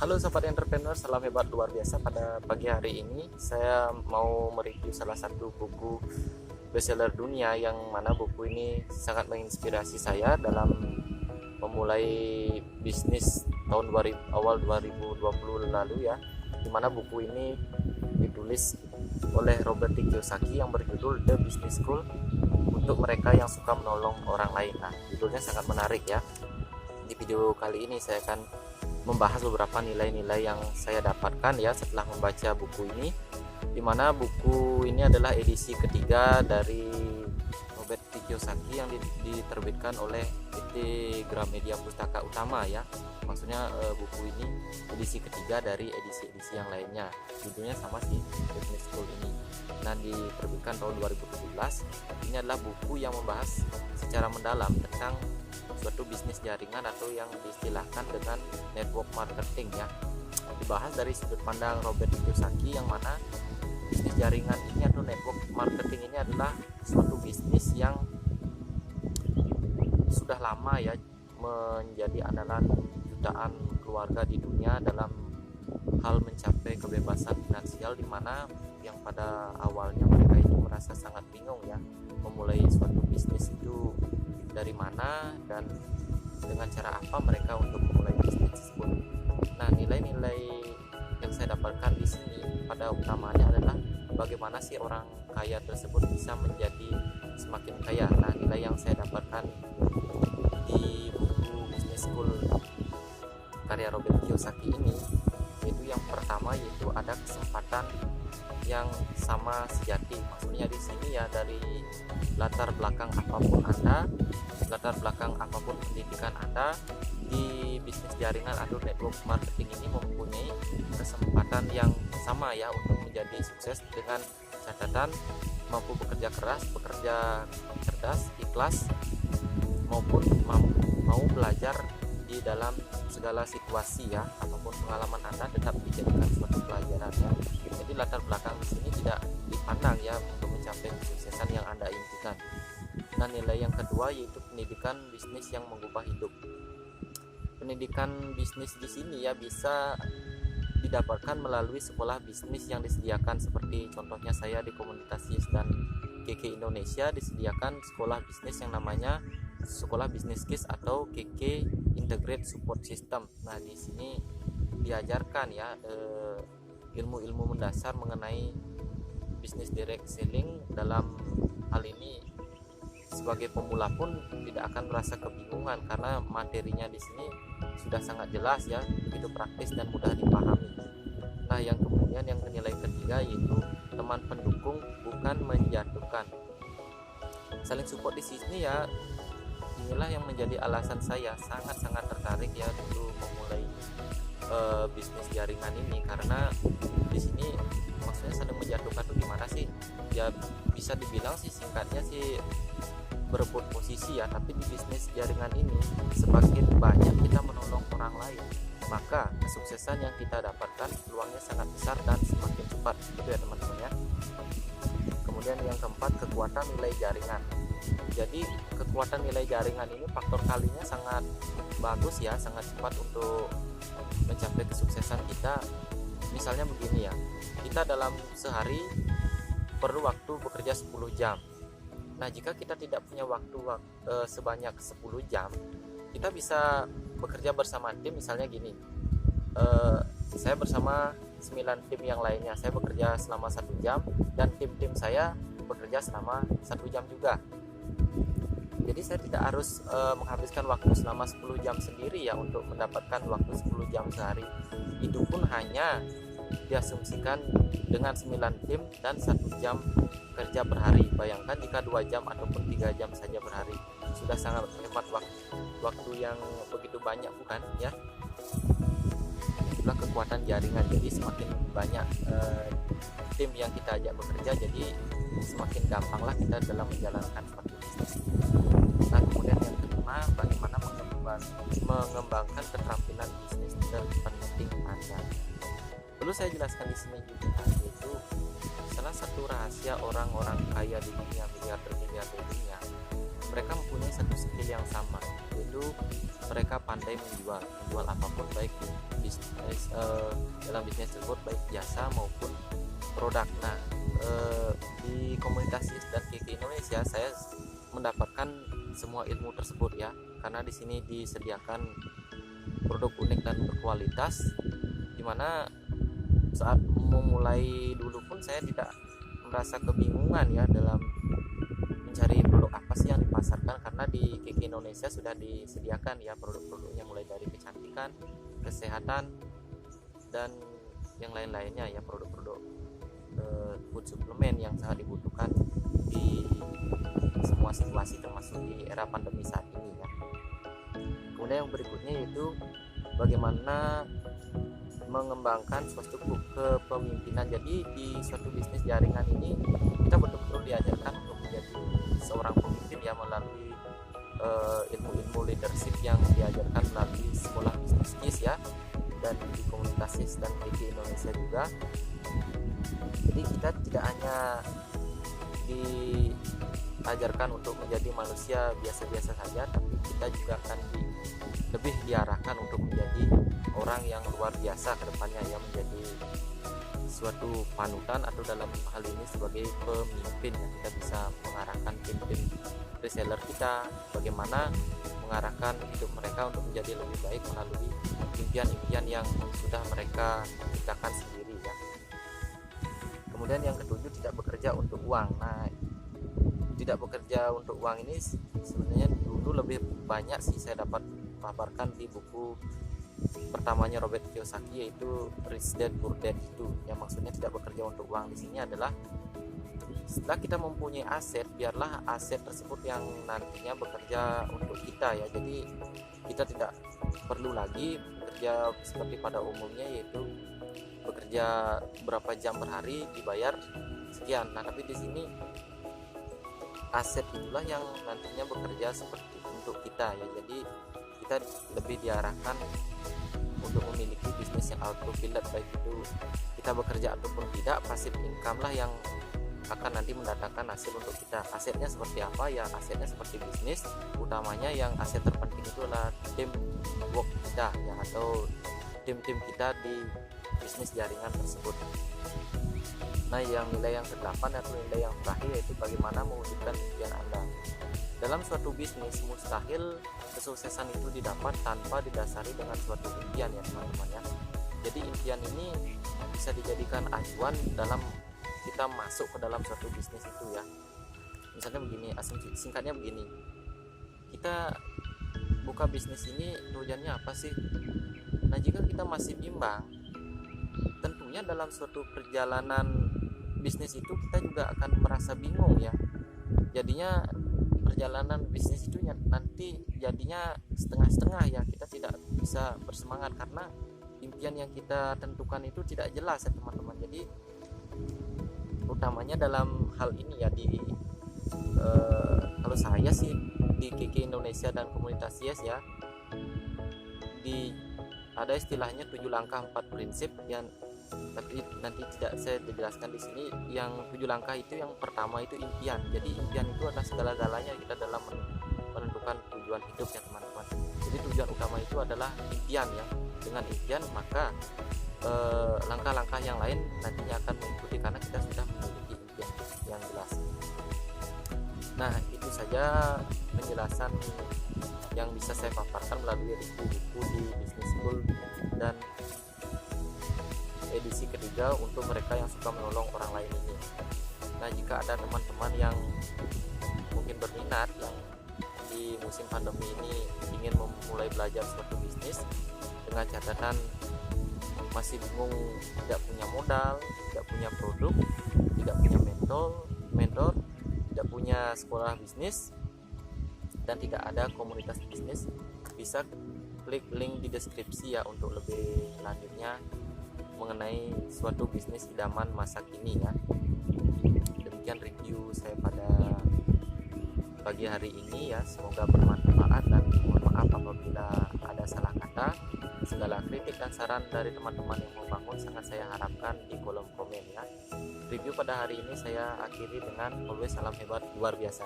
Halo sobat entrepreneur, salam hebat luar biasa. Pada pagi hari ini saya mau mereview salah satu buku bestseller dunia, yang mana buku ini sangat menginspirasi saya dalam memulai bisnis tahun awal 2020 lalu ya, dimana buku ini ditulis oleh Robert Kiyosaki yang berjudul The Business School untuk mereka yang suka menolong orang lain. Nah, judulnya sangat menarik ya. Di video kali ini saya akan membahas beberapa nilai-nilai yang saya dapatkan ya setelah membaca buku ini, dimana buku ini adalah edisi ketiga dari Robert Kiyosaki yang diterbitkan oleh PT Gramedia Pustaka Utama ya. Maksudnya buku ini edisi ketiga dari edisi-edisi yang lainnya. Judulnya sama sih, Business School ini. Nah, diterbitkan tahun 2017. Ini adalah buku yang membahas secara mendalam tentang suatu bisnis jaringan atau yang diistilahkan dengan network marketing ya. Dibahas dari sudut pandang Robert Kiyosaki, yang mana bisnis jaringan ini atau network marketing ini adalah suatu bisnis yang sudah lama ya menjadi andalan jutaan keluarga di dunia dalam hal mencapai kebebasan finansial, di mana yang pada awalnya mereka itu merasa sangat bingung ya memulai suatu bisnis itu dari mana dan dengan cara apa mereka untuk memulai bisnis tersebut. Nah, nilai-nilai yang saya dapatkan di sini pada utamanya adalah bagaimana sih orang kaya tersebut bisa menjadi semakin kaya. Nah, nilai yang saya dapatkan di buku Business School karya Robert Kiyosaki ini, yaitu yang pertama yaitu ada kesempatan yang sama sejati. Maksudnya di sini ya, dari latar belakang apapun Anda, latar belakang apapun pendidikan Anda, di bisnis jaringan atau network marketing ini mempunyai kesempatan yang sama ya untuk menjadi sukses, dengan catatan mampu bekerja keras, bekerja cerdas, ikhlas, maupun mau belajar di dalam segala situasi ya. Apapun pengalaman Anda tetap dijadikan suatu pelajaran ya. Jadi latar belakang di sini tidak dipandang ya untuk mencapai kesuksesan yang Anda impikan. Nah, nilai yang kedua yaitu pendidikan bisnis yang mengubah hidup. Pendidikan bisnis di sini ya bisa didapatkan melalui sekolah bisnis yang disediakan, seperti contohnya saya di komunitas YES dan KK Indonesia disediakan sekolah bisnis yang namanya Sekolah Bisnis KIS atau KK Integrate Support System. Nah, di sini diajarkan ya ilmu-ilmu mendasar mengenai bisnis direct selling. Dalam hal ini sebagai pemula pun tidak akan merasa kebingungan karena materinya di sini sudah sangat jelas ya, begitu praktis dan mudah dipahami. Nah, yang kemudian yang nilai ketiga yaitu teman pendukung bukan menjatuhkan. Saling support di sini ya, inilah yang menjadi alasan saya sangat-sangat tertarik ya untuk memulai bisnis jaringan ini, karena di sini maksudnya saling menjatuhkan tuh gimana sih ya, bisa dibilang sih singkatnya sih berebut posisi ya. Tapi di bisnis jaringan ini semakin banyak kita menolong orang lain, maka kesuksesan yang kita dapatkan peluangnya sangat besar dan semakin cepat, gitu ya teman-teman ya. Kemudian yang keempat, kekuatan nilai jaringan. Jadi kekuatan nilai jaringan ini faktor kalinya sangat bagus ya, sangat cepat untuk mencapai kesuksesan kita. Misalnya begini ya, kita dalam sehari perlu waktu bekerja 10 jam. Nah, jika kita tidak punya waktu sebanyak 10 jam, kita bisa bekerja bersama tim. Misalnya gini, saya bersama 9 tim yang lainnya, saya bekerja selama 1 jam dan tim-tim saya bekerja selama 1 jam juga. Jadi saya tidak harus menghabiskan waktu selama 10 jam sendiri ya untuk mendapatkan waktu 10 jam sehari. Itu pun hanya diasumsikan dengan 9 tim dan 1 jam kerja per hari. Bayangkan jika 2 jam ataupun 3 jam saja per hari, sudah sangat hemat waktu yang begitu banyak, bukan ya? Itulah kekuatan jaringan. Jadi semakin banyak tim yang kita ajak bekerja, jadi semakin gampanglah kita dalam menjalankan suatu bisnis. Nah, kemudian yang kelima, bagaimana mengembangkan keterampilan bisnis terpenting Anda. Perlu saya jelaskan di sini juga, yaitu salah satu rahasia orang-orang kaya di dunia, miliarder di dunia, mereka mempunyai satu skill yang sama, yaitu mereka pandai menjual apapun, baik bisnis dalam bisnis tersebut, baik jasa maupun produk. Nah, di komunitas dan KK Indonesia saya mendapatkan semua ilmu tersebut ya, karena di sini disediakan produk unik dan berkualitas, dimana saat memulai dulu pun saya tidak merasa kebingungan ya dalam mencari produk apa sih yang dipasarkan, karena di KK Indonesia sudah disediakan ya produk-produknya, mulai dari kecantikan, kesehatan, dan yang lain-lainnya ya, produk-produk food suplemen yang sangat dibutuhkan di semua situasi, termasuk di era pandemi saat ini ya. Kemudian yang berikutnya yaitu bagaimana mengembangkan suatu kepemimpinan. Jadi di suatu bisnis jaringan ini kita betul-betul diajarkan untuk menjadi seorang pemimpin ya, melalui ilmu-ilmu leadership yang diajarkan melalui sekolah bisnis ya, dan di komunitas dan di Indonesia juga. Jadi kita tidak hanya diajarkan untuk menjadi manusia biasa-biasa saja, tapi kita juga akan lebih diarahkan untuk menjadi orang yang luar biasa ke depannya ya, menjadi suatu panutan, atau dalam hal ini sebagai pemimpin yang kita bisa mengarahkan tim-tim reseller kita, bagaimana mengarahkan hidup mereka untuk menjadi lebih baik melalui impian-impian yang sudah mereka ciptakan sendiri ya. Kemudian yang ketujuh, tidak bekerja untuk uang. Nah, tidak bekerja untuk uang ini sebenarnya dulu lebih banyak sih saya dapat paparkan di buku pertamanya Robert Kiyosaki, yaitu Rich Dad Poor Dad. Itu yang maksudnya tidak bekerja untuk uang di sini adalah setelah kita mempunyai aset, biarlah aset tersebut yang nantinya bekerja untuk kita ya. Jadi kita tidak perlu lagi bekerja seperti pada umumnya, yaitu bekerja berapa jam per hari dibayar sekian. Nah, tapi di sini aset itulah yang nantinya bekerja seperti untuk kita ya. Jadi kita lebih diarahkan untuk memiliki bisnis yang autopilot, baik itu kita bekerja ataupun tidak, passive income lah yang akan nanti mendatangkan hasil untuk kita. Asetnya seperti apa ya? Asetnya seperti bisnis, utamanya yang aset terpenting itu adalah tim work kita ya, atau tim-tim kita di bisnis jaringan tersebut. Nah, yang nilai yang ke-8 atau nilai yang terakhir yaitu bagaimana mewujudkan impian Anda. Dalam suatu bisnis mustahil kesuksesan itu didapat tanpa didasari dengan suatu impian ya teman-teman ya. Jadi impian ini bisa dijadikan acuan dalam kita masuk ke dalam suatu bisnis itu ya. Misalnya begini, singkatnya begini, kita buka bisnis ini tujuannya apa sih? Nah, jika kita masih bimbang, tentunya dalam suatu perjalanan bisnis itu kita juga akan merasa bingung ya. Jadinya perjalanan bisnis itu nanti jadinya setengah-setengah ya, kita tidak bisa bersemangat karena impian yang kita tentukan itu tidak jelas ya teman-teman. Jadi utamanya dalam hal ini ya, kalau saya sih di KK Indonesia dan komunitas Yes ya, ada istilahnya 7 langkah 4 prinsip yang tapi nanti tidak saya jelaskan di sini. Yang 7 langkah itu, yang pertama itu impian. Jadi impian itu adalah segala-galanya kita dalam menentukan tujuan hidup ya teman-teman. Jadi tujuan utama itu adalah impian ya. Dengan impian maka langkah-langkah yang lain nantinya akan mengikuti karena kita sudah memiliki impian yang jelas. Nah, itu saja penjelasan yang bisa saya paparkan melalui buku di Business School dan edisi ketiga untuk mereka yang suka menolong orang lain ini. Nah, jika ada teman-teman yang mungkin berminat yang di musim pandemi ini ingin memulai belajar suatu bisnis dengan catatan masih bingung, tidak punya modal, tidak punya produk, tidak punya mentor, tidak punya sekolah bisnis, dan tidak ada komunitas bisnis, bisa klik link di deskripsi ya untuk lebih lanjutnya mengenai suatu bisnis idaman masa kini ya. Demikian review saya pada pagi hari ini ya, semoga bermanfaat dan mohon maaf apabila ada salah kata. Segala kritik dan saran dari teman-teman yang mau bangun sangat saya harapkan di kolom komen ya. Review pada hari ini saya akhiri dengan always salam hebat luar biasa.